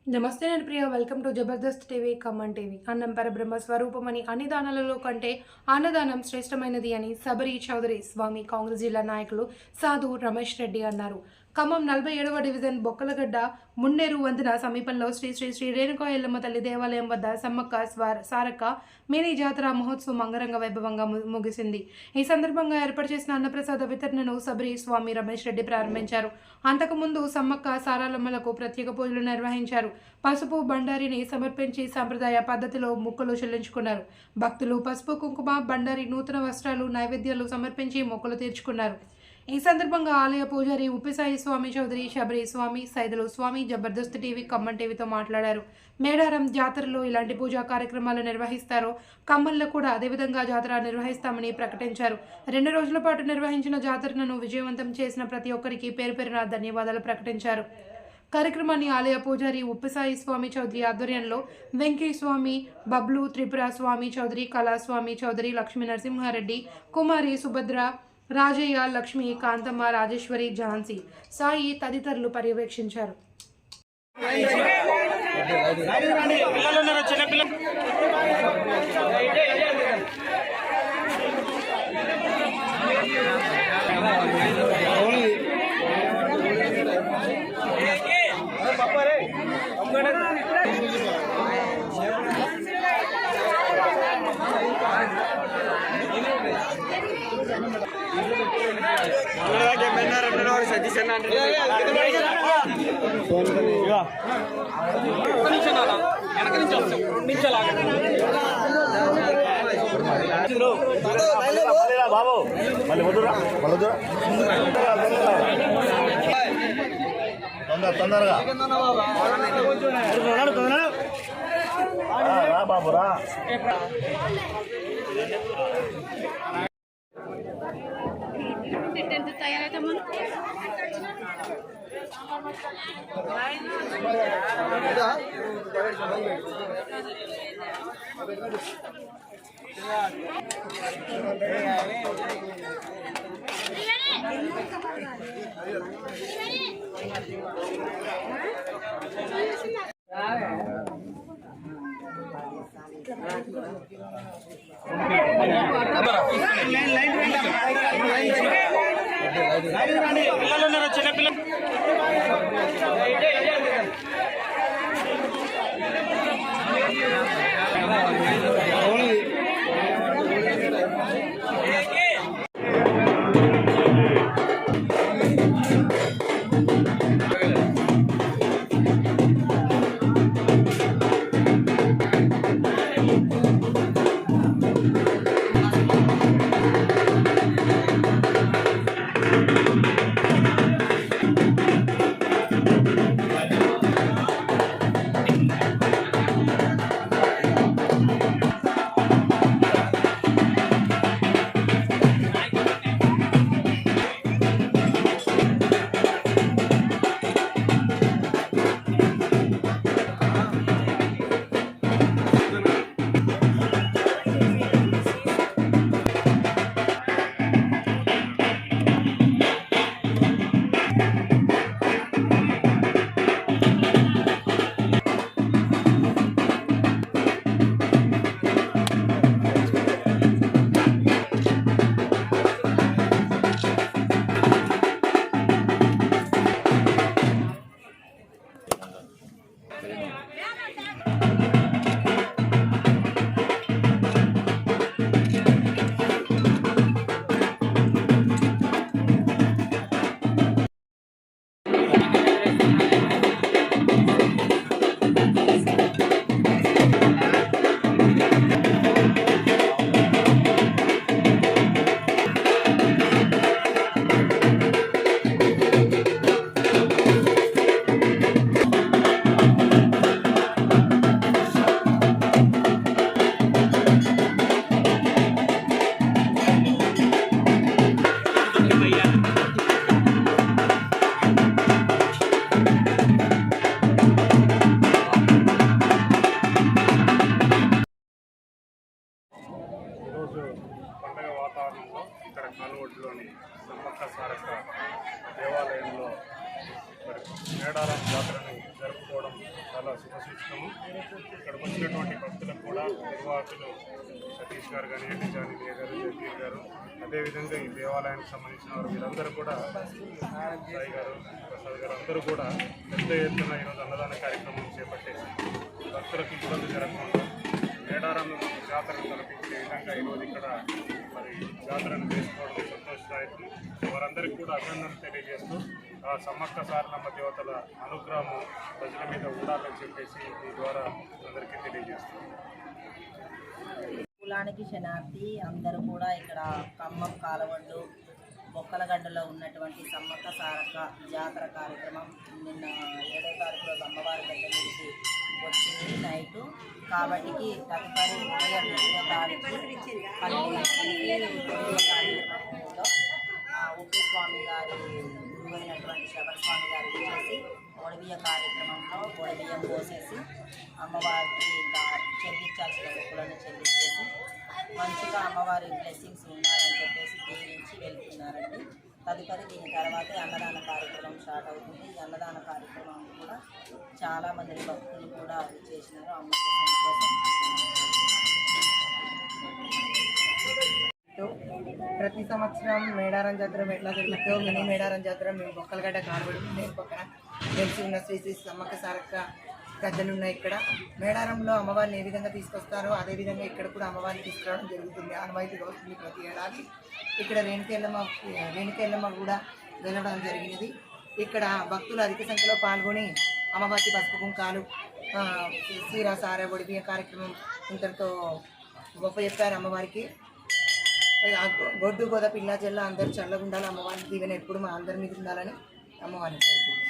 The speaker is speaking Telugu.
నమస్తే నేను Priya. Welcome to Jabardasth TV come on. TV పరబ్రహ్మ స్వరూపమని అన్ని దానాలలో కంటే అన్నదానం శ్రేష్టమైనది అని సబరి చౌదరి స్వామి కాంగ్రెస్ జిల్లా నాయకులు సాధు రమేష్ రెడ్డి అన్నారు. ఖమ్మం 47వ డివిజన్ బొక్కలగడ్డ మున్నేరు వంతెన సమీపంలో శ్రీ శ్రీ శ్రీ రేణుకా ఎల్లమ్మ తల్లి దేవాలయం వద్ద సమ్మక్క సారక్క మినీ జాతర మహోత్సవం అంగరంగ వైభవంగా ముగిసింది. ఈ సందర్భంగా ఏర్పాటు చేసిన అన్నప్రసాద వితరణను సబరి స్వామి రమేష్ రెడ్డి ప్రారంభించారు. అంతకుముందు సమ్మక్క సారాలమ్మలకు ప్రత్యేక పూజలు నిర్వహించారు. పసుపు బండారిని సమర్పించి సంప్రదాయ పద్ధతిలో మొక్కులు చెల్లించుకున్నారు. భక్తులు పసుపు కుంకుమ బండారి నూతన వస్త్రాలు నైవేద్యాలు సమర్పించి మొక్కులు తీర్చుకున్నారు. ఈ సందర్భంగా ఆలయ పూజారి ఉప్పిసాయి స్వామి చౌదరి, శబరి స్వామి, సైదులు స్వామి జబర్దస్త్ టీవీ కమ్మన్ టీవీతో మాట్లాడారు. మేడారం జాతరలో ఇలాంటి పూజా కార్యక్రమాలు నిర్వహిస్తారో ఖమ్మంలో కూడా అదేవిధంగా జాతర నిర్వహిస్తామని ప్రకటించారు. 2 రోజుల పాటు నిర్వహించిన జాతరను విజయవంతం చేసిన ప్రతి ఒక్కరికి పేరు పేరున ధన్యవాదాలు ప్రకటించారు. కార్యక్రమాన్ని ఆలయ పూజారి ఉప్పిసాయి స్వామి చౌదరి ఆధ్వర్యంలో వెంకీ స్వామి, బబ్లు, త్రిపుర స్వామి చౌదరి, కళాస్వామి చౌదరి, లక్ష్మీ నరసింహారెడ్డి, కుమారి సుభద్ర, రాజయ్య, లక్ష్మి, కాంతమ్మ, రాజేశ్వరి, ఝాన్సీ, సాయి తదితరులు పర్యవేక్షించారు. బాబు మళ్ళీ వద్దురా తొందరగా రా బాబు రా. చాలా శుభసూచకము. ఇక్కడికి వచ్చినటువంటి భక్తులకు కూడా నిర్వాహకులు సతీష్ గారు కానివ్వండి, జానీలియ గారు, జగీర్ గారు, అదేవిధంగా ఈ దేవాలయానికి సంబంధించిన వారు వీరందరూ కూడా, సాయి గారు, ప్రసాద్ గారు అందరూ కూడా పెద్ద ఎత్తున ఈరోజు అన్నదాన కార్యక్రమం చేపట్టేసి భక్తులకు ఇబ్బంది జరగకుండా మేడారం జాతరను తలపించే విధంగా ఈరోజు ఇక్కడ మరి జాతరను చేసుకోవడం సంతోషదాయకం. వారందరికీ కూడా అభినందనలు తెలియజేస్తూ ఆ సమ్మక్క సారలమ్మ దేవతల అనుగ్రహం ప్రజల మీద ఉండాలని చెప్పేసి ఈ ద్వారా అందరికీ తెలియజేస్తున్నాం. కులానికి శనార్థి అందరూ కూడా ఇక్కడ ఖమ్మం కాలవడ్డు బొక్కలగడ్డలో ఉన్నటువంటి సమ్మక్క సారక్క జాతర కార్యక్రమం నిన్న 7వ తారీఖు రోజు అమ్మవారి దగ్గర నుంచి వచ్చింది నైటు. కాబట్టికి తదుపరి ఉదయం 8వ తారీఖు 12 కార్యక్రమంలో ఉప్పు స్వామి గారి గురువైనటువంటి శబరి స్వామి గారు చేసి ఒడిబియ్య కార్యక్రమంలో ఒడిబియ్యం పోసేసి అమ్మవారికి చెల్లించాల్సిన మొక్కులను చెల్లించేసి మంచిగా అమ్మవారి బ్లెస్సింగ్స్ ఉండాలని చెప్పేసి దీవించి వెళ్తున్నారండి. తదుపరి దీని తర్వాతే అన్నదాన కార్యక్రమం స్టార్ట్ అవుతుంది. ఈ అన్నదాన కార్యక్రమం కూడా చాలామంది భక్తులు కూడా చేసినారు అమ్మ కోసం. ప్రతి సంవత్సరం మేడారం జాతర ఎట్లా జరుగుతుందో మినీ మేడారం జాతర మేము బొక్కలగడ్డ కాలబడి నేను పక్కన తెలిసి ఉన్న శ్రీ శ్రీ సమ్మక్క సారక్క గద్దెలు ఉన్నాయి. ఇక్కడ మేడారంలో అమ్మవారిని ఏ విధంగా తీసుకొస్తారో అదేవిధంగా ఇక్కడ కూడా అమ్మవారిని తీసుకురావడం జరుగుతుంది. ఆనవాయితీగా వస్తుంది ప్రతి ఏడాది. ఇక్కడ రేణుకెళ్ళమ్మ కూడా వెళ్ళడం జరిగినది. ఇక్కడ భక్తులు అధిక సంఖ్యలో పాల్గొని అమ్మవారికి పసుపు కుంకాలు సీరా సారా ఒడిబియ్య కార్యక్రమం ఇంతటితో గొప్ప చెప్పారు అమ్మవారికి. గొడ్డు గోద పిల్ల చెల్ల అందరూ చల్లగా ఉండాలి, అమ్మవారి దీవెన ఎప్పుడు మా అందరి మీద ఉండాలని అమ్మవారిని కోరుకుంటున్నాను.